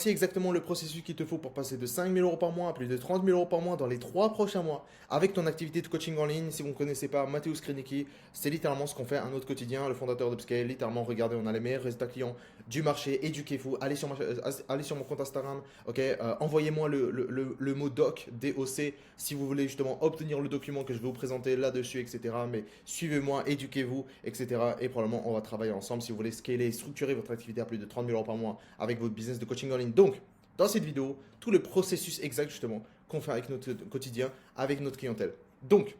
C'est exactement le processus qu'il te faut pour passer de 5 000 € par mois à plus de 30 000 € par mois dans les 3 prochains mois avec ton activité de coaching en ligne. Si vous ne connaissez pas Mathéus Krenicki, c'est littéralement ce qu'on fait un autre quotidien, le fondateur d'Upscale. Littéralement, regardez, on a les meilleurs résultats clients du marché. Éduquez-vous, allez sur mon compte Instagram, ok, envoyez-moi le mot doc, DOC, si vous voulez justement obtenir le document que je vais vous présenter là-dessus, etc. Mais suivez-moi, éduquez-vous, etc. Et probablement, on va travailler ensemble si vous voulez scaler et structurer votre activité à plus de 30 000 € par mois avec votre business de coaching en ligne. Donc, dans cette vidéo, tout le processus exact justement qu'on fait avec notre quotidien, avec notre clientèle. Donc,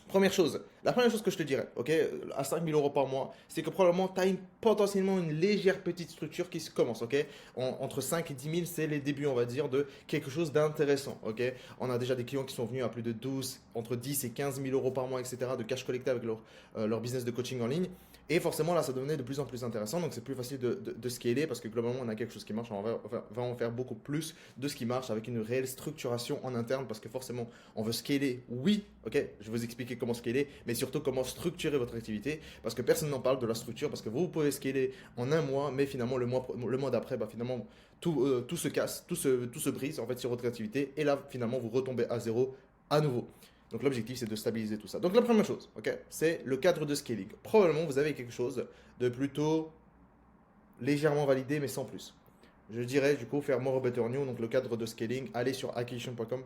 la première chose que je te dirais, ok, à 5 000 € par mois, c'est que probablement tu as potentiellement une légère petite structure qui se commence, ok. Entre 5 et 10 000, c'est les débuts, on va dire, de quelque chose d'intéressant, ok. On a déjà des clients qui sont venus à plus de 12, entre 10 et 15 000 € par mois, etc., de cash collecté avec leur business de coaching en ligne. Et forcément, là, ça devenait de plus en plus intéressant. Donc, c'est plus facile de scaler parce que globalement, on a quelque chose qui marche. On va en faire beaucoup plus de ce qui marche avec une réelle structuration en interne parce que forcément, on veut scaler. Oui, ok, je vais vous expliquer comment scaler, mais surtout comment structurer votre activité parce que personne n'en parle de la structure parce que vous pouvez scaler en un mois, mais finalement, le mois d'après, bah, finalement, tout se casse, tout se brise en fait sur votre activité. Et là, finalement, vous retombez à zéro à nouveau. Donc l'objectif, c'est de stabiliser tout ça. Donc la première chose, ok, c'est le cadre de scaling. Probablement, vous avez quelque chose de plutôt légèrement validé, mais sans plus. Je dirais, du coup, faire more or better new, donc le cadre de scaling, allez sur acquisition.com,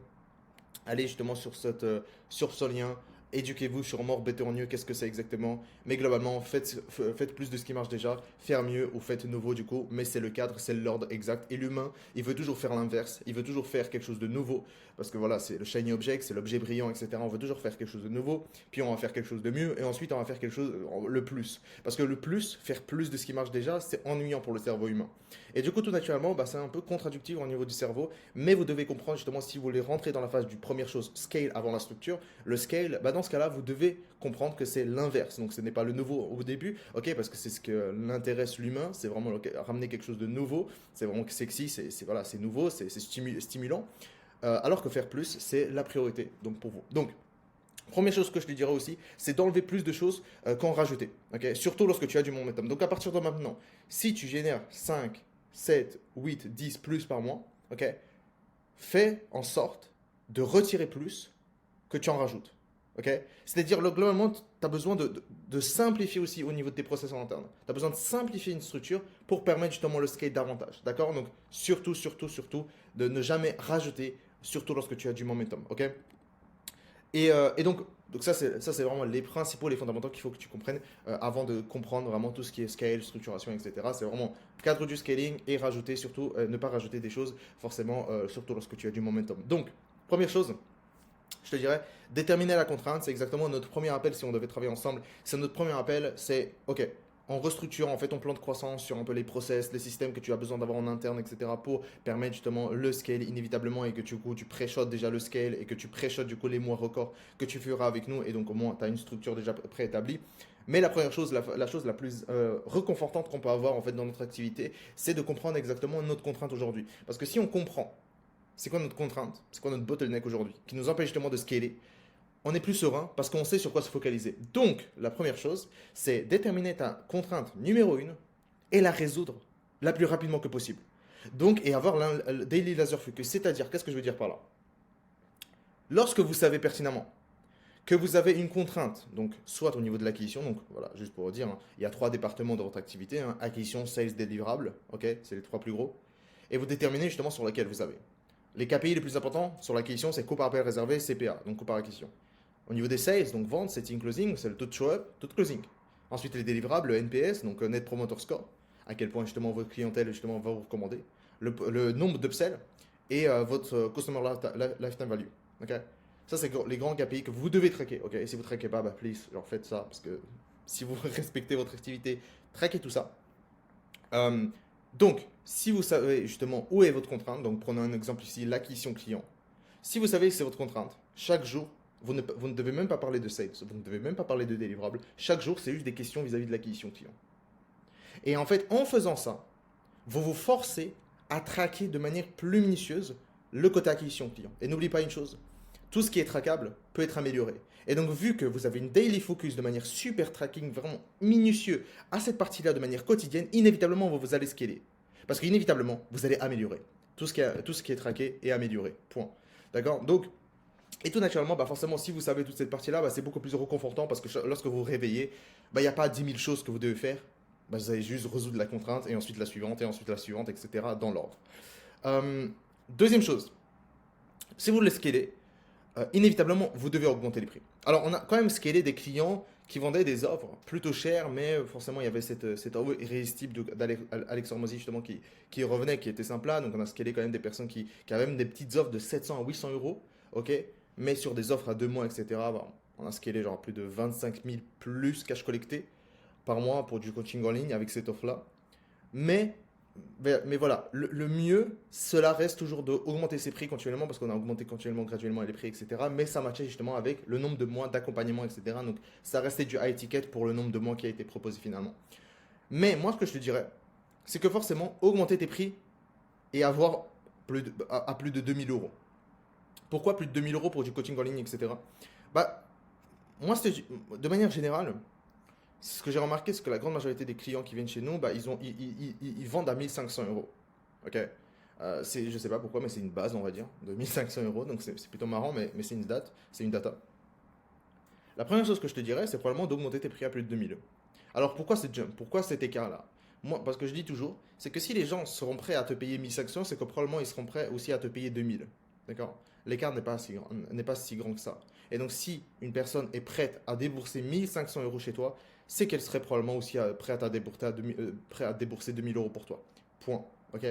allez justement sur ce lien, éduquez-vous sur More Better New, qu'est-ce que c'est exactement. Mais globalement, faites plus de ce qui marche déjà, faire mieux ou faites nouveau du coup. Mais c'est le cadre, c'est l'ordre exact. Et l'humain, il veut toujours faire l'inverse, il veut toujours faire quelque chose de nouveau. Parce que voilà, c'est le shiny object, c'est l'objet brillant, etc. On veut toujours faire quelque chose de nouveau, puis on va faire quelque chose de mieux, et ensuite on va faire quelque chose, le plus. Parce que le plus, faire plus de ce qui marche déjà, c'est ennuyant pour le cerveau humain. Et du coup, tout naturellement, bah, c'est un peu contradictif au niveau du cerveau, mais vous devez comprendre justement si vous voulez rentrer dans la phase du première chose, scale avant la structure. Le scale, bah, dans ce cas-là, vous devez comprendre que c'est l'inverse. Donc ce n'est pas le nouveau au début, ok, parce que c'est ce que l'intéresse l'humain, c'est vraiment ramener quelque chose de nouveau, c'est vraiment sexy, voilà, c'est nouveau, c'est stimulant. Alors que faire plus, c'est la priorité donc pour vous. Donc, première chose que je te dirais aussi, c'est d'enlever plus de choses qu'en rajouter. Ok, surtout lorsque tu as du momentum. Donc à partir de maintenant, si tu génères 5, 7, 8, 10 plus par mois, ok, fais en sorte de retirer plus que tu en rajoutes. Ok, c'est-à-dire, globalement, tu as besoin de simplifier aussi au niveau de tes process en interne. Tu as besoin de simplifier une structure pour permettre justement le scale davantage. D'accord. Donc, surtout, de ne jamais rajouter, surtout lorsque tu as du momentum. Ok. Et donc ça, c'est vraiment les principaux, les fondamentaux qu'il faut que tu comprennes avant de comprendre vraiment tout ce qui est scale, structuration, etc. C'est vraiment cadre du scaling et rajouter surtout, ne pas rajouter des choses forcément, surtout lorsque tu as du momentum. Donc, première chose, je te dirais, déterminer la contrainte, c'est exactement notre premier appel si on devait travailler ensemble. C'est notre premier appel, c'est ok, on restructure en fait ton plan de croissance sur un peu les process, les systèmes que tu as besoin d'avoir en interne, etc. pour permettre justement le scale inévitablement et que tu pré-shots déjà le scale et que tu pré-shots du coup les mois records que tu feras avec nous et donc au moins tu as une structure déjà préétablie. Mais la première chose, la chose la plus reconfortante qu'on peut avoir en fait dans notre activité, c'est de comprendre exactement notre contrainte aujourd'hui. Parce que si on comprend c'est quoi notre contrainte, c'est quoi notre bottleneck aujourd'hui, qui nous empêche justement de scaler, on est plus serein parce qu'on sait sur quoi se focaliser. Donc, la première chose, c'est déterminer ta contrainte numéro 1 et la résoudre la plus rapidement que possible. Donc, et avoir le daily laser focus. C'est-à-dire, qu'est-ce que je veux dire par là? Lorsque vous savez pertinemment que vous avez une contrainte, donc soit au niveau de l'acquisition, donc voilà, juste pour vous dire, hein, il y a 3 départements de votre activité, hein, acquisition, sales, délivrable, ok, c'est les 3 plus gros, et vous déterminez justement sur lequel vous avez. Les KPI les plus importants sur l'acquisition, c'est coût par appel réservé, CPA, donc coût par acquisition. Au niveau des sales, donc vente, setting, closing, c'est le taux de show-up, taux de closing. Ensuite, les délivrables, le NPS, donc Net Promoter Score, à quel point justement votre clientèle justement va vous recommander, le nombre d'upsells et votre Customer Lifetime Value. Ok. Ça, c'est les grands KPI que vous devez traquer. Ok. Et si vous ne traquez pas, bah, please, genre faites ça parce que si vous respectez votre activité, traquez tout ça. Donc, si vous savez justement où est votre contrainte, donc prenons un exemple ici, l'acquisition client. Si vous savez que c'est votre contrainte, chaque jour, vous ne devez même pas parler de sales, vous ne devez même pas parler de délivrable. Chaque jour, c'est juste des questions vis-à-vis de l'acquisition client. Et en fait, en faisant ça, vous vous forcez à traquer de manière plus minutieuse le côté acquisition client. Et n'oubliez pas une chose, tout ce qui est traquable peut être amélioré. Et donc, vu que vous avez une daily focus de manière super tracking, vraiment minutieux, à cette partie-là de manière quotidienne, inévitablement, vous allez scaler. Parce qu'inévitablement, vous allez améliorer. Tout ce qui est traqué est amélioré. Point. D'accord? Donc, et tout naturellement, bah forcément, si vous savez toute cette partie-là, bah c'est beaucoup plus réconfortant parce que lorsque vous vous réveillez, bah il n'y a pas 10 000 choses que vous devez faire. Bah, vous allez juste résoudre la contrainte et ensuite la suivante et ensuite la suivante, etc. dans l'ordre. Euh, Deuxième chose, si vous le scalez, inévitablement, vous devez augmenter les prix. Alors, on a quand même scalé des clients qui vendaient des offres plutôt chères, mais forcément, il y avait cette offre irrésistible d'Alex Hormozy, justement, qui revenait, qui était sympa. Donc, on a scalé quand même des personnes qui avaient même des petites offres de 700 à 800 euros, ok? Mais sur des offres à 2 mois, etc., bah, on a scalé genre plus de 25 000 plus cash collecté par mois pour du coaching en ligne avec cette offre-là. Mais, mais voilà, le mieux, cela reste toujours d'augmenter ses prix continuellement parce qu'on a augmenté continuellement, graduellement les prix, etc. Mais ça matchait justement avec le nombre de mois d'accompagnement, etc. Donc ça restait du high ticket pour le nombre de mois qui a été proposé finalement. Mais moi, ce que je te dirais, c'est que forcément, augmenter tes prix et avoir à plus de 2 000 euros. Pourquoi plus de 2 000 euros pour du coaching en ligne, etc. Bah, moi, de manière générale, ce que j'ai remarqué, c'est que la grande majorité des clients qui viennent chez nous, bah, ils vendent à 1 500 euros. Ok. Je sais pas pourquoi, mais c'est une base, on va dire, de 1 500 euros. Donc c'est plutôt marrant, mais c'est une date, c'est une data. La première chose que je te dirais, c'est probablement d'augmenter tes prix à plus de 2 000 euros. Alors pourquoi cette jump? Pourquoi cet écart-là? Moi, parce que je dis toujours, c'est que si les gens seront prêts à te payer 1 500, c'est que probablement ils seront prêts aussi à te payer 2 000. D'accord? L'écart n'est pas si grand que ça. Et donc si une personne est prête à débourser 1 500 euros chez toi, c'est qu'elle serait probablement aussi prête prêt à débourser 2 000 euros pour toi. Point. Ok?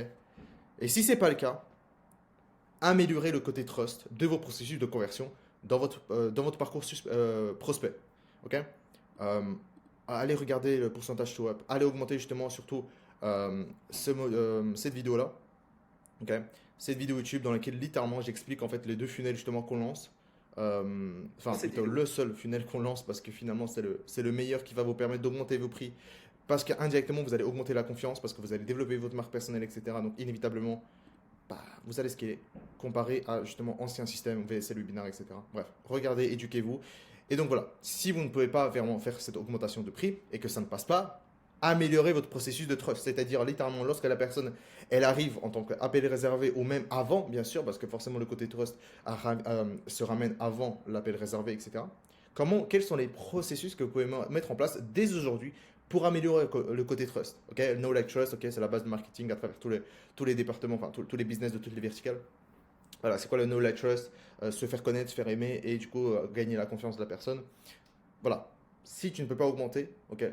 Et si c'est pas le cas, améliorez le côté trust de vos processus de conversion dans votre parcours prospect. Ok? Euh, Allez regarder le pourcentage show up. Allez augmenter justement surtout cette vidéo-là. Ok? Cette vidéo YouTube dans laquelle littéralement j'explique en fait les deux funnels justement qu'on lance. Enfin, plutôt le seul funnel qu'on lance parce que finalement c'est le meilleur qui va vous permettre d'augmenter vos prix. Parce qu'indirectement vous allez augmenter la confiance, parce que vous allez développer votre marque personnelle, etc. Donc inévitablement, bah, vous allez scaler comparé à justement ancien système, VSL, webinar, etc. Bref, regardez, éduquez-vous. Et donc voilà, si vous ne pouvez pas vraiment faire cette augmentation de prix et que ça ne passe pas, améliorez votre processus de trust. C'est-à-dire littéralement lorsque la personne elle arrive en tant qu'appel réservé ou même avant, bien sûr, parce que forcément le côté trust se ramène avant l'appel réservé, etc. Quels sont les processus que vous pouvez mettre en place dès aujourd'hui pour améliorer le côté trust? Ok, Know Like Trust, ok, c'est la base de marketing à travers tous les départements, enfin tous les business de toutes les verticales. Voilà, c'est quoi le Know Like Trust? Se faire connaître, se faire aimer et du coup gagner la confiance de la personne. Voilà. Si tu ne peux pas augmenter, ok,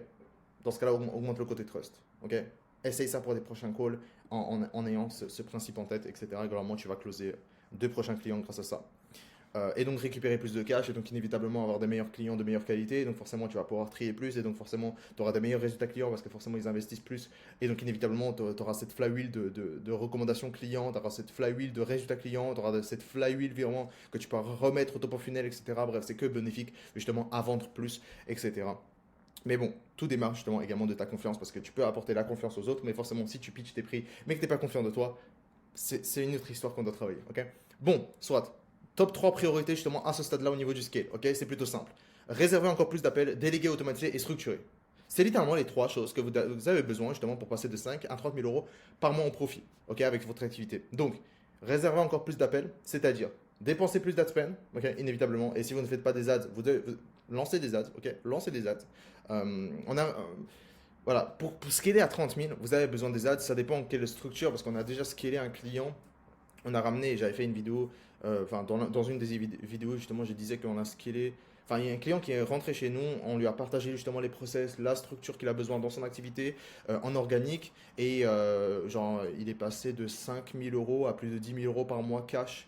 dans ce cas-là, augmente le côté trust. Ok. Essaye ça pour des prochains calls en ayant ce principe en tête, etc. Et globalement, tu vas closer 2 prochains clients grâce à ça. Et donc récupérer plus de cash et donc inévitablement avoir des meilleurs clients de meilleure qualité. Donc forcément, tu vas pouvoir trier plus et donc forcément, tu auras des meilleurs résultats clients parce que forcément, ils investissent plus. Et donc inévitablement, tu auras cette flywheel de recommandations clients, tu auras cette flywheel de résultats clients, tu auras cette flywheel vraiment que tu peux remettre au top of funnel, etc. Bref, c'est que bénéfique justement à vendre plus, etc. Mais bon, tout démarre justement également de ta confiance parce que tu peux apporter la confiance aux autres, mais forcément, si tu pitches tes prix, mais que tu n'es pas confiant de toi, c'est une autre histoire qu'on doit travailler. Ok. Bon, soit. Top 3 priorités justement à ce stade-là au niveau du scale. Ok, c'est plutôt simple. Réserver encore plus d'appels, déléguer, automatiser et structurer. C'est littéralement les 3 choses que vous avez besoin justement pour passer de 5 à 30 000 euros par mois en profit, ok, avec votre activité. Donc, réserver encore plus d'appels, c'est-à-dire dépenser plus d'ad spend, ok, inévitablement. Et si vous ne faites pas des ads, vous devez lancer des ads, ok, lancer des ads. On a, voilà, pour scaler à 30 000, vous avez besoin des ads. Ça dépend de quelle structure, parce qu'on a déjà scalé un client. On a ramené, j'avais fait une vidéo, enfin dans une des vidéos justement, je disais qu'on a scalé. Enfin, il y a un client qui est rentré chez nous, on lui a partagé justement les process, la structure qu'il a besoin dans son activité en organique. Et genre, il est passé de 5 000 euros à plus de 10 000 euros par mois cash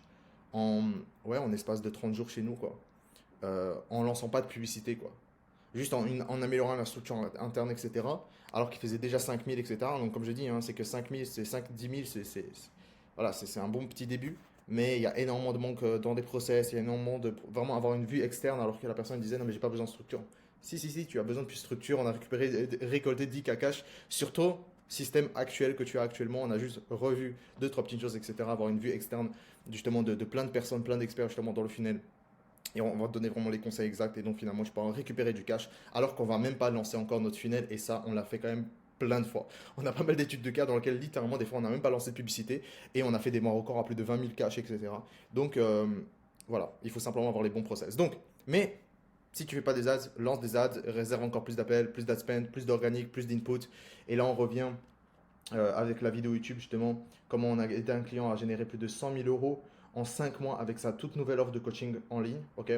en, ouais, en espace de 30 jours chez nous, quoi. En lançant pas de publicité, quoi. Juste en améliorant la structure interne, etc. Alors qu'il faisait déjà 5 000, etc. Donc, comme je dis, hein, c'est que 5 000, c'est 10 000, voilà, c'est un bon petit début. Mais il y a énormément de manque dans des process, il y a énormément de vraiment avoir une vue externe alors que la personne disait non mais j'ai pas besoin de structure. Si, tu as besoin de plus de structure, on a récolté 10K cash sur ton système actuel que tu as actuellement, on a juste revu 2, 3 petites choses, etc. Avoir une vue externe justement de plein de personnes, plein d'experts justement dans le funnel. Et on va te donner vraiment les conseils exacts et donc finalement tu peux en récupérer du cash alors qu'on va même pas lancer encore notre funnel et ça on l'a fait quand même plein de fois. On a pas mal d'études de cas dans lesquelles littéralement des fois on n'a même pas lancé de publicité et on a fait des morts records à plus de 20 000 cash, etc. Donc voilà, il faut simplement avoir les bons process. Donc, mais si tu fais pas des ads, lance des ads, réserve encore plus d'appels, plus d'ad spend, plus d'organique, plus d'input. Et là on revient avec la vidéo YouTube justement, comment on a aidé un client à générer plus de 100 000 euros en 5 mois avec sa toute nouvelle offre de coaching en ligne. Ok.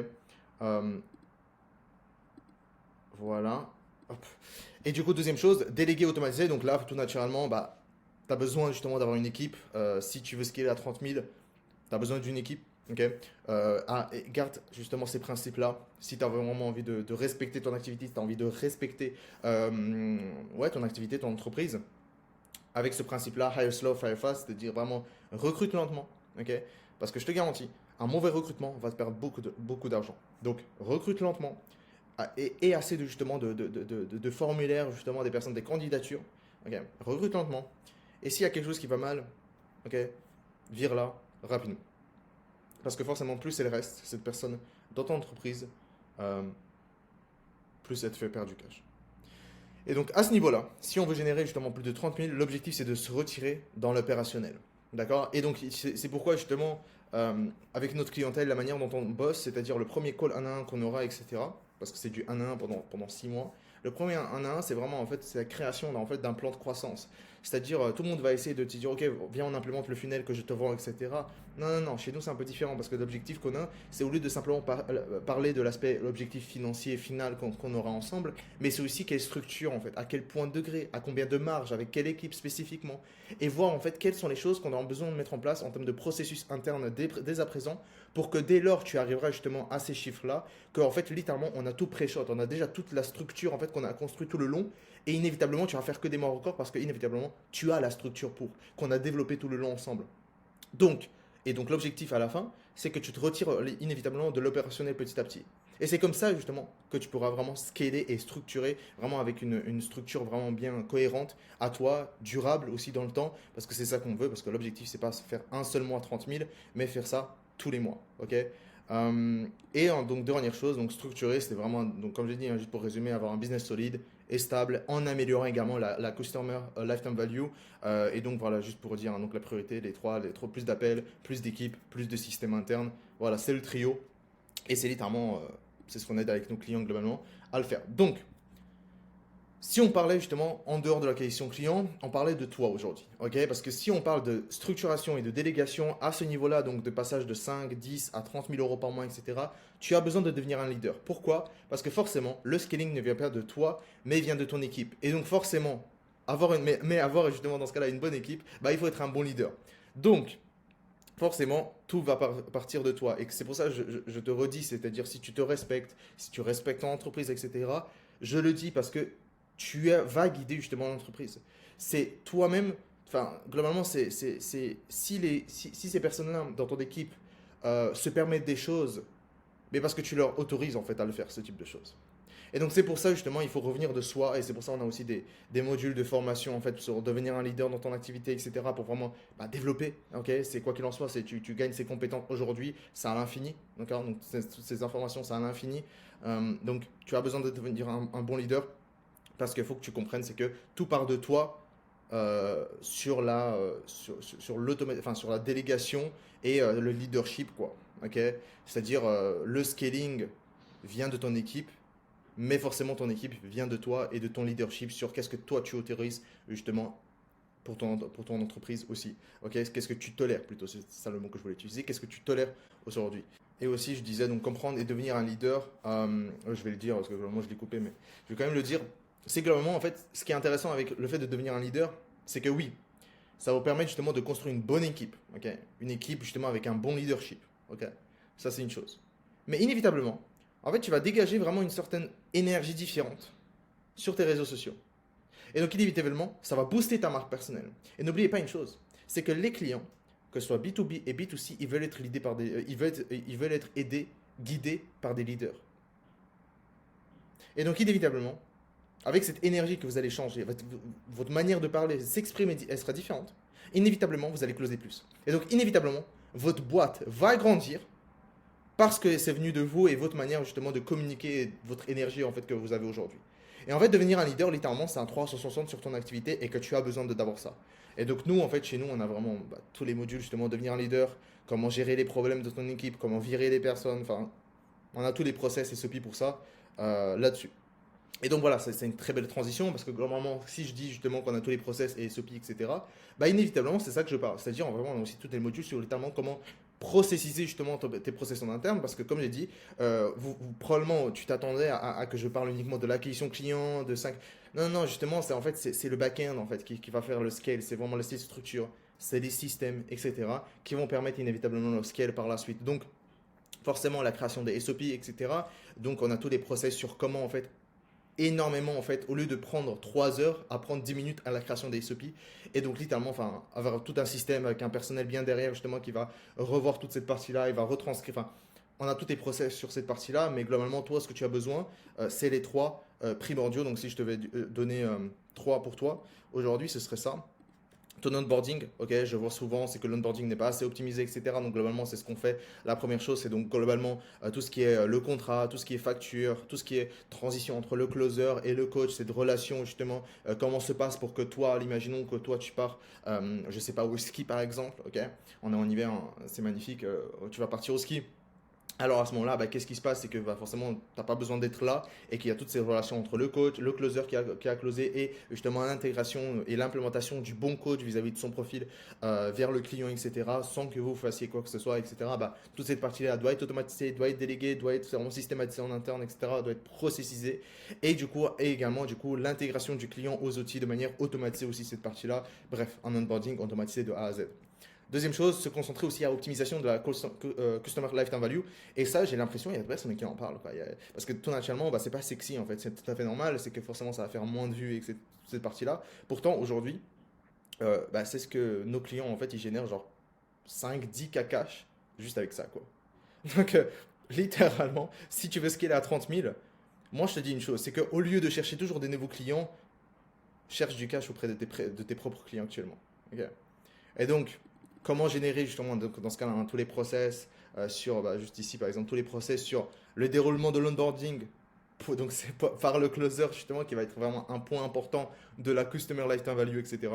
Voilà. Hop. Et du coup, deuxième chose, déléguer automatisé. Donc là, tout naturellement, bah, tu as besoin justement d'avoir une équipe. Si tu veux scaler à 30 000, tu as besoin d'une équipe. Ok. Et garde justement ces principes-là. Si tu as vraiment envie de respecter ton activité, si tu as envie de respecter ouais, ton activité, ton entreprise, avec ce principe-là, hire slow, fire fast, c'est-à-dire vraiment recrute lentement. Ok. Parce que je te garantis, un mauvais recrutement va te perdre beaucoup d'argent. Donc, recrute lentement et assez de justement de formulaires, justement des personnes, des candidatures. Ok, recrute lentement. Et s'il y a quelque chose qui va mal, ok, vire-la rapidement. Parce que forcément, plus elle reste, cette personne, dans ton entreprise, plus elle te fait perdre du cash. Et donc à ce niveau-là, si on veut générer justement plus de 30 000, l'objectif c'est de se retirer dans l'opérationnel. D'accord. Et donc c'est pourquoi justement, avec notre clientèle, la manière dont on bosse, c'est-à-dire le premier call 1 à 1 qu'on aura, etc. Parce que c'est du 1 à 1 pendant 6 mois. Le premier 1 à 1, c'est vraiment en fait, c'est la création en fait, d'un plan de croissance. C'est-à-dire, tout le monde va essayer de te dire, ok, viens, on implémente le funnel que je te vends, etc. Non, non, non, chez nous, c'est un peu différent parce que l'objectif qu'on a, c'est au lieu de simplement parler de l'aspect, l'objectif financier final qu'on aura ensemble, mais c'est aussi quelle structure, en fait, à quel point de degré, à combien de marge, avec quelle équipe spécifiquement, et voir, en fait, quelles sont les choses qu'on aura besoin de mettre en place en termes de processus interne dès à présent, pour que dès lors tu arriveras justement à ces chiffres-là, qu'en fait, littéralement, on a tout pré-shot, on a déjà toute la structure, en fait, qu'on a construit tout le long, et inévitablement, tu vas faire que des morts records parce que inévitablement, tu as la structure pour, qu'on a développé tout le long ensemble. Donc, et donc l'objectif à la fin, c'est que tu te retires inévitablement de l'opérationnel petit à petit. Et c'est comme ça justement que tu pourras vraiment scaler et structurer, vraiment avec une structure vraiment bien cohérente à toi, durable aussi dans le temps, parce que c'est ça qu'on veut, parce que l'objectif c'est pas faire un seul mois 30 000, mais faire ça tous les mois. Ok. Donc dernière chose, donc structurer, c'est vraiment, donc comme j'ai dit, hein, juste pour résumer, avoir un business solide et stable, en améliorant également la customer lifetime value. Et donc voilà, juste pour dire, hein, donc la priorité, les trois, plus d'appels, plus d'équipes, plus de systèmes internes. Voilà, c'est le trio. Et c'est littéralement, c'est ce qu'on aide avec nos clients globalement à le faire. Donc, si on parlait justement en dehors de la question client, on parlait de toi aujourd'hui, ok? Parce que si on parle de structuration et de délégation à ce niveau-là, donc de passage de 5, 10 à 30 000 euros par mois, etc., tu as besoin de devenir un leader. Pourquoi? Parce que forcément, le scaling ne vient pas de toi, mais vient de ton équipe. Et donc forcément, avoir justement dans ce cas-là une bonne équipe, bah, il faut être un bon leader. Donc, forcément, tout va partir de toi. Et c'est pour ça que je te redis, c'est-à-dire si tu te respectes, si tu respectes ton entreprise, etc., je le dis parce que vas guider justement l'entreprise. C'est toi-même, enfin, globalement, si ces personnes-là dans ton équipe se permettent des choses, mais parce que tu leur autorises en fait à le faire, ce type de choses. Et donc c'est pour ça justement, il faut revenir de soi, et c'est pour ça qu'on a aussi des modules de formation en fait sur devenir un leader dans ton activité, etc. pour vraiment développer. Ok, c'est quoi qu'il en soit, c'est tu gagnes ces compétences aujourd'hui, c'est à l'infini. D'accord, donc ces informations, c'est à l'infini. Donc tu as besoin de devenir un bon leader. Parce qu'il faut que tu comprennes, c'est que tout part de toi sur sur la délégation et le leadership, quoi. Ok. C'est-à-dire le scaling vient de ton équipe, mais forcément ton équipe vient de toi et de ton leadership sur qu'est-ce que toi tu autorises justement pour ton entreprise aussi. Ok. Qu'est-ce que tu tolères plutôt, c'est ça le mot que je voulais utiliser. Qu'est-ce que tu tolères aujourd'hui? Et aussi, je disais donc comprendre et devenir un leader. Je vais le dire parce que moi je l'ai coupé, mais je vais quand même le dire. C'est globalement, en fait, ce qui est intéressant avec le fait de devenir un leader, c'est que oui, ça va vous permettre justement de construire une bonne équipe, ok? Une équipe justement avec un bon leadership, ok? Ça, c'est une chose. Mais inévitablement, en fait, tu vas dégager vraiment une certaine énergie différente sur tes réseaux sociaux. Et donc, inévitablement, ça va booster ta marque personnelle. Et n'oubliez pas une chose, c'est que les clients, que ce soit B2B et B2C, ils veulent être aidés ils veulent être aidés, guidés par des leaders. Et donc, inévitablement, avec cette énergie que vous allez changer, votre manière de parler, s'exprimer, elle sera différente. Inévitablement, vous allez closer plus. Et donc, inévitablement, votre boîte va grandir parce que c'est venu de vous et votre manière justement de communiquer votre énergie en fait que vous avez aujourd'hui. Et en fait, devenir un leader, littéralement, c'est un 360 sur ton activité et que tu as besoin d'avoir ça. Et donc, nous, en fait, chez nous, on a vraiment tous les modules, justement, devenir un leader, comment gérer les problèmes de ton équipe, comment virer les personnes. Enfin, on a tous les process SOP pour ça là-dessus. Et donc voilà, c'est une très belle transition parce que normalement, si je dis justement qu'on a tous les process et SOP, etc., bah inévitablement, c'est ça que je parle. C'est-à-dire, vraiment, on a aussi tous les modules sur littéralement comment processiser justement tes process en interne parce que comme j'ai dit, probablement tu t'attendais à que je parle uniquement de l'acquisition client, de 5. Non, non, justement, c'est en fait, c'est le back-end en fait qui va faire le scale, c'est vraiment la structure, c'est les systèmes, etc., qui vont permettre inévitablement le scale par la suite. Donc, forcément, la création des SOP, etc. Donc, on a tous les process sur comment en fait énormément en fait, au lieu de prendre 3 heures, à prendre 10 minutes à la création des SOP. Et donc littéralement, enfin, avoir tout un système avec un personnel bien derrière justement qui va revoir toute cette partie-là, il va retranscrire, enfin, on a tous les process sur cette partie-là, mais globalement, toi, ce que tu as besoin, c'est les trois primordiaux. Donc si je devais donner trois pour toi, aujourd'hui, ce serait ça. Ton onboarding, ok, je vois souvent, c'est que l'onboarding n'est pas assez optimisé, etc. Donc globalement, c'est ce qu'on fait. La première chose, c'est donc globalement tout ce qui est le contrat, tout ce qui est facture, tout ce qui est transition entre le closer et le coach, cette relation justement, comment se passe pour que toi, imaginons que toi tu pars, je sais pas, au ski par exemple, ok, on est en hiver, hein, c'est magnifique, tu vas partir au ski. Alors à ce moment-là, bah, qu'est-ce qui se passe? C'est que bah, forcément, tu n'as pas besoin d'être là et qu'il y a toutes ces relations entre le coach, le closer qui a closé et justement l'intégration et l'implémentation du bon coach vis-à-vis de son profil vers le client, etc. sans que vous fassiez quoi que ce soit, etc. Bah, toute cette partie-là doit être automatisée, doit être déléguée, doit être vraiment systématisée en interne, etc. doit être processisée. Et du coup, et également du coup, l'intégration du client aux outils de manière automatisée aussi cette partie-là. Bref, un onboarding automatisé de A à Z. Deuxième chose, se concentrer aussi à l'optimisation de la Customer Lifetime Value. Et ça, j'ai l'impression, il y a personne qui en parle. Quoi. Parce que tout naturellement, bah, c'est pas sexy en fait. C'est tout à fait normal. C'est que forcément, ça va faire moins de vues et que cette partie-là. Pourtant, aujourd'hui, bah, c'est ce que nos clients en fait, ils génèrent genre 5-10K cash juste avec ça. Quoi. Donc, littéralement, si tu veux scaler à 30 000, moi je te dis une chose c'est qu'au lieu de chercher toujours des nouveaux clients, cherche du cash auprès de tes propres clients actuellement. Ok. Et donc, comment générer justement dans ce cas-là hein, tous les process sur, bah, juste ici par exemple, tous les process sur le déroulement de l'onboarding. Donc c'est par le closer justement qui va être vraiment un point important de la Customer Lifetime Value, etc.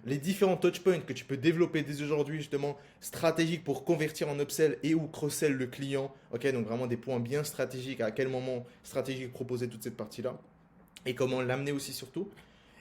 Les différents touchpoints que tu peux développer dès aujourd'hui justement stratégiques pour convertir en upsell et ou cross-sell le client. Ok, donc vraiment des points bien stratégiques, à quel moment stratégique proposer toute cette partie-là et comment l'amener aussi surtout.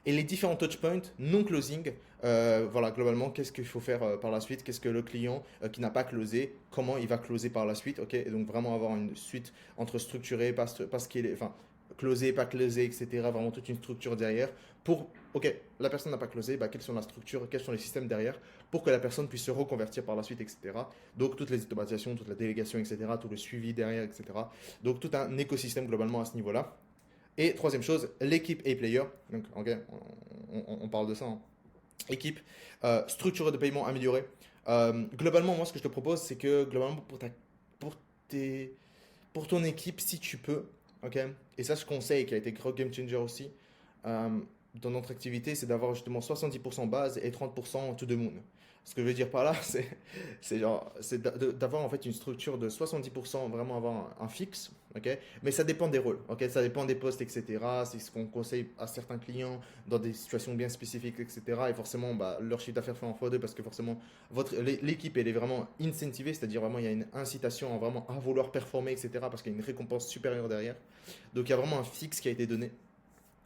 Et les différents touchpoints non closing, voilà, globalement, qu'est-ce qu'il faut faire par la suite, qu'est-ce que le client qui n'a pas closé, comment il va closer par la suite, ok, et donc vraiment avoir une suite entre structuré, pas ce qu'il est, enfin, closé, pas closé, etc., vraiment toute une structure derrière pour, ok, la personne n'a pas closé, bah, quelles sont la structure, quels sont les systèmes derrière pour que la personne puisse se reconvertir par la suite, etc. Donc toutes les automatisations, toute la délégation, etc., tout le suivi derrière, etc. Donc tout un écosystème globalement à ce niveau-là. Et troisième chose, l'équipe et player. Donc, ok, on parle de ça. Hein. Équipe, structure de paiement améliorée. Globalement, moi, ce que je te propose, c'est que globalement, pour, tes, pour ton équipe, si tu peux, ok, et ça, je conseille, qui a été gros game changer aussi, euh, dans notre activité, c'est d'avoir justement 70% base et 30% to the moon. Ce que je veux dire par là, c'est d'avoir en fait une structure de 70% vraiment avoir un fixe, ok? Mais ça dépend des rôles, ok? Ça dépend des postes, etc. C'est ce qu'on conseille à certains clients dans des situations bien spécifiques, etc. Et forcément, bah, leur chiffre d'affaires fait en x2 parce que forcément, l'équipe, elle est vraiment incentivée, c'est-à-dire vraiment, il y a une incitation vraiment à vouloir performer, etc. Parce qu'il y a une récompense supérieure derrière. Donc, il y a vraiment un fixe qui a été donné.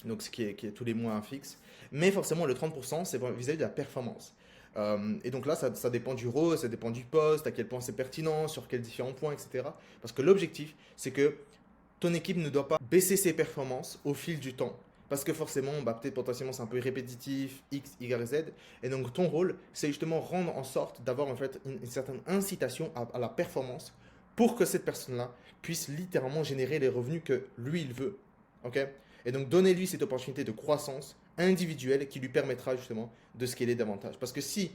Donc, qui est tous les mois un fixe. Mais forcément, le 30%, c'est vis-à-vis de la performance. Et donc là, ça dépend du rôle, ça dépend du poste, à quel point c'est pertinent, sur quels différents points, etc. Parce que l'objectif, c'est que ton équipe ne doit pas baisser ses performances au fil du temps. Parce que forcément, bah, peut-être potentiellement c'est un peu répétitif, X, Y, Z. Et donc ton rôle, c'est justement rendre en sorte d'avoir en fait une certaine incitation à la performance pour que cette personne-là puisse littéralement générer les revenus que lui, il veut. Ok. Et donc donnez-lui cette opportunité de croissance individuelle qui lui permettra justement de scaler davantage. Parce que si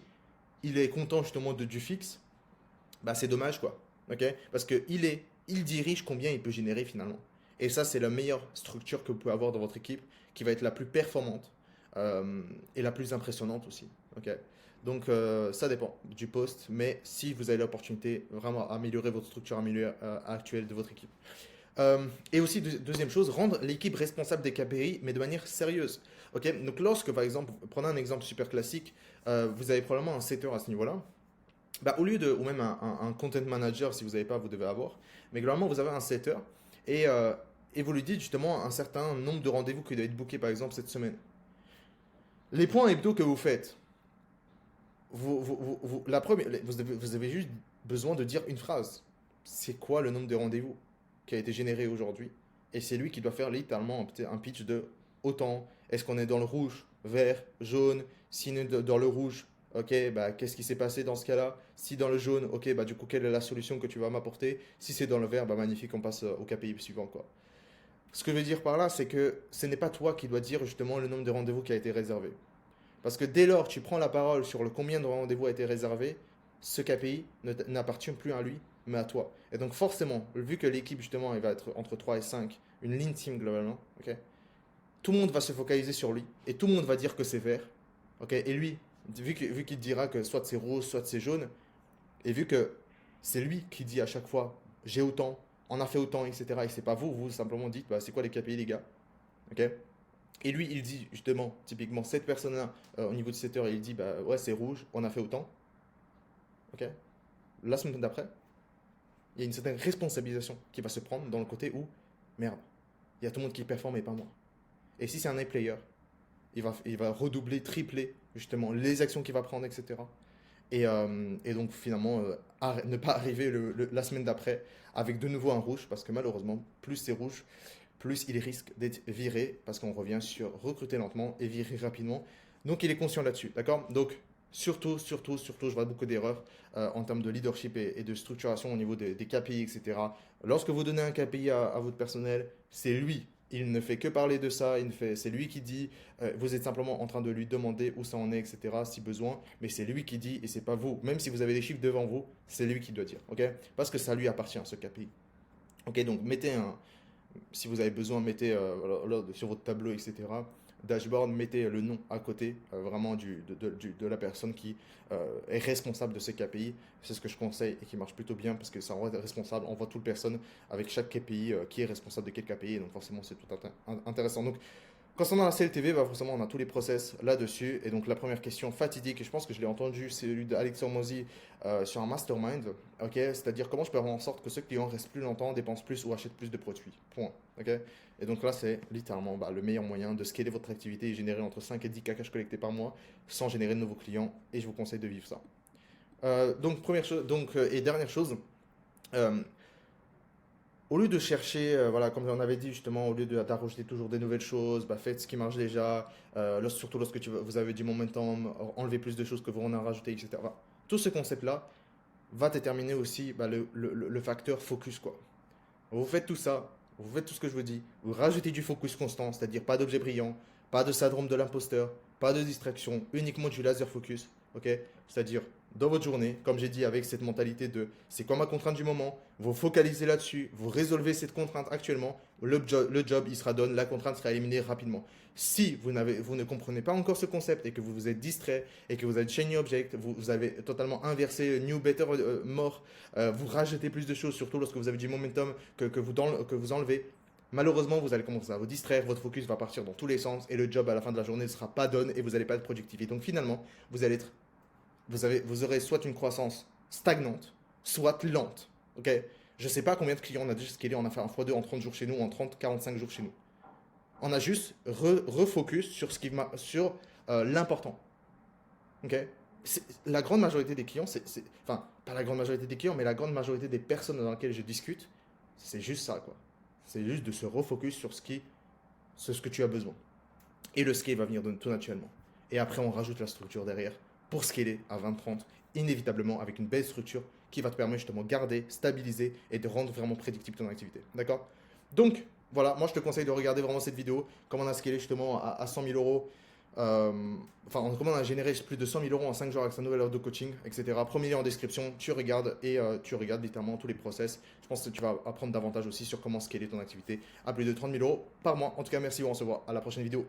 il est content justement du fixe, bah c'est dommage quoi. Ok. Parce il dirige combien il peut générer finalement. Et ça, c'est la meilleure structure que vous pouvez avoir dans votre équipe, qui va être la plus performante et la plus impressionnante aussi. Ok. Donc, ça dépend du poste, mais si vous avez l'opportunité, vraiment améliorer votre structure actuelle de votre équipe. Et aussi, deuxième chose, rendre l'équipe responsable des KPI, mais de manière sérieuse. Ok. Donc, lorsque, par exemple, prenez un exemple super classique, vous avez probablement un setter à ce niveau-là. Bah, au lieu de, ou même un content manager, si vous n'avez pas, vous devez avoir. Mais globalement, vous avez un setter et, euh, et vous lui dites justement un certain nombre de rendez-vous qui doit être booké, par exemple, cette semaine. Les points hebdo que vous faites, la première, vous avez juste besoin de dire une phrase. C'est quoi le nombre de rendez-vous qui a été généré aujourd'hui? Et c'est lui qui doit faire littéralement un pitch de autant. Est-ce qu'on est dans le rouge, vert, jaune? Si on est dans le rouge, ok, bah qu'est-ce qui s'est passé dans ce cas-là? Si dans le jaune, ok, bah du coup, quelle est la solution que tu vas m'apporter? Si c'est dans le vert, bah magnifique, on passe au KPI suivant, quoi. Ce que je veux dire par là, c'est que ce n'est pas toi qui dois dire justement le nombre de rendez-vous qui a été réservé. Parce que dès lors que tu prends la parole sur le combien de rendez-vous a été réservé, ce KPI n'appartient plus à lui, mais à toi. Et donc forcément, vu que l'équipe justement elle va être entre 3 et 5, une lean team globalement, ok, tout le monde va se focaliser sur lui et tout le monde va dire que c'est vert. Ok, et lui, vu qu'il dira que soit c'est rose, soit c'est jaune, et vu que c'est lui qui dit à chaque fois j'ai autant, on a fait autant, etc. Et c'est pas vous, vous simplement dites bah, c'est quoi les KPI les gars. Ok. Et lui, il dit justement, typiquement, cette personne-là, au niveau du secteur, il dit, bah ouais, c'est rouge, on a fait autant. Ok. La semaine d'après, il y a une certaine responsabilisation qui va se prendre dans le côté où, merde, il y a tout le monde qui performe et pas moi. Et si c'est un A-player, il va redoubler, tripler, justement, les actions qu'il va prendre, etc. Et donc, finalement, ne pas arriver la semaine d'après avec de nouveau un rouge, parce que malheureusement, plus c'est rouge, plus il risque d'être viré, parce qu'on revient sur recruter lentement et virer rapidement. Donc il est conscient là-dessus, d'accord? Donc surtout, je vois beaucoup d'erreurs en termes de leadership et de structuration au niveau des KPI, etc. Lorsque vous donnez un KPI à votre personnel, c'est lui. Il ne fait que parler de ça, c'est lui qui dit, vous êtes simplement en train de lui demander où ça en est, etc. si besoin, mais c'est lui qui dit et c'est pas vous. Même si vous avez des chiffres devant vous, c'est lui qui doit dire, ok? Parce que ça lui appartient, ce KPI. Ok, donc si vous avez besoin, mettez sur votre tableau, etc. Dashboard, mettez le nom à côté vraiment de la personne qui est responsable de ces KPI. C'est ce que je conseille et qui marche plutôt bien parce que ça rend responsable. On voit toute personne avec chaque KPI qui est responsable de quel KPI. Donc forcément, c'est tout intéressant. Donc concernant la CLTV, bah forcément, on a tous les process là-dessus. Et donc, la première question fatidique, et je pense que je l'ai entendu, c'est celui d'Alex Hormozy sur un mastermind. Ok, c'est-à-dire comment je peux faire en sorte que ce client reste plus longtemps, dépense plus ou achète plus de produits. Point. Ok. Et donc là, c'est littéralement bah, le meilleur moyen de scaler votre activité et générer entre 5 et 10 K cash collectés par mois sans générer de nouveaux clients. Et je vous conseille de vivre ça. Donc, première chose, et dernière chose, euh, au lieu de chercher, voilà, comme on avait dit justement, au lieu d'ajouter toujours des nouvelles choses, bah, faites ce qui marche déjà, surtout lorsque vous avez du momentum, enlevez plus de choses que vous en avez rajouté, etc. Voilà. Tout ce concept-là va déterminer aussi bah, le facteur focus, quoi. Vous faites tout ça, vous faites tout ce que je vous dis, vous rajoutez du focus constant, c'est-à-dire pas d'objet brillant, pas de syndrome de l'imposteur, pas de distraction, uniquement du laser focus, ok? C'est-à-dire dans votre journée, comme j'ai dit, avec cette mentalité de c'est quoi ma contrainte du moment, vous focalisez là-dessus, vous résolvez cette contrainte actuellement, le job il sera done, la contrainte sera éliminée rapidement. Si vous ne comprenez pas encore ce concept et que vous vous êtes distrait et que vous avez shiny object, vous avez totalement inversé new, better, more, vous rajoutez plus de choses, surtout lorsque vous avez du momentum que vous enlevez, malheureusement, vous allez commencer à vous distraire, votre focus va partir dans tous les sens et le job à la fin de la journée ne sera pas done et vous n'allez pas être productif. Et donc finalement, vous aurez soit une croissance stagnante, soit lente. Ok. Je ne sais pas combien de clients on a déjà scalé, on a fait un x2 en 30 jours chez nous, en 30-45 jours chez nous. On a juste refocus sur, sur l'important. Ok. La grande majorité des clients, enfin, pas la grande majorité des clients, mais la grande majorité des personnes dans lesquelles je discute, c'est juste ça, quoi. C'est juste de se refocus sur ce que tu as besoin. Et le scale va venir tout naturellement. Et après, on rajoute la structure derrière pour scaler à 20-30, inévitablement avec une belle structure qui va te permettre justement de garder, stabiliser et de rendre vraiment prédictible ton activité. D'accord? Donc, voilà, moi je te conseille de regarder vraiment cette vidéo, comment on a scalé justement à 100 000 euros. Enfin, comment on a généré plus de 100 000 euros en 5 jours avec sa nouvelle heure de coaching, etc. Premier lien en description, tu regardes et tu regardes littéralement tous les process. Je pense que tu vas apprendre davantage aussi sur comment scaler ton activité à plus de 30 000 euros par mois. En tout cas, merci, on se voit à la prochaine vidéo.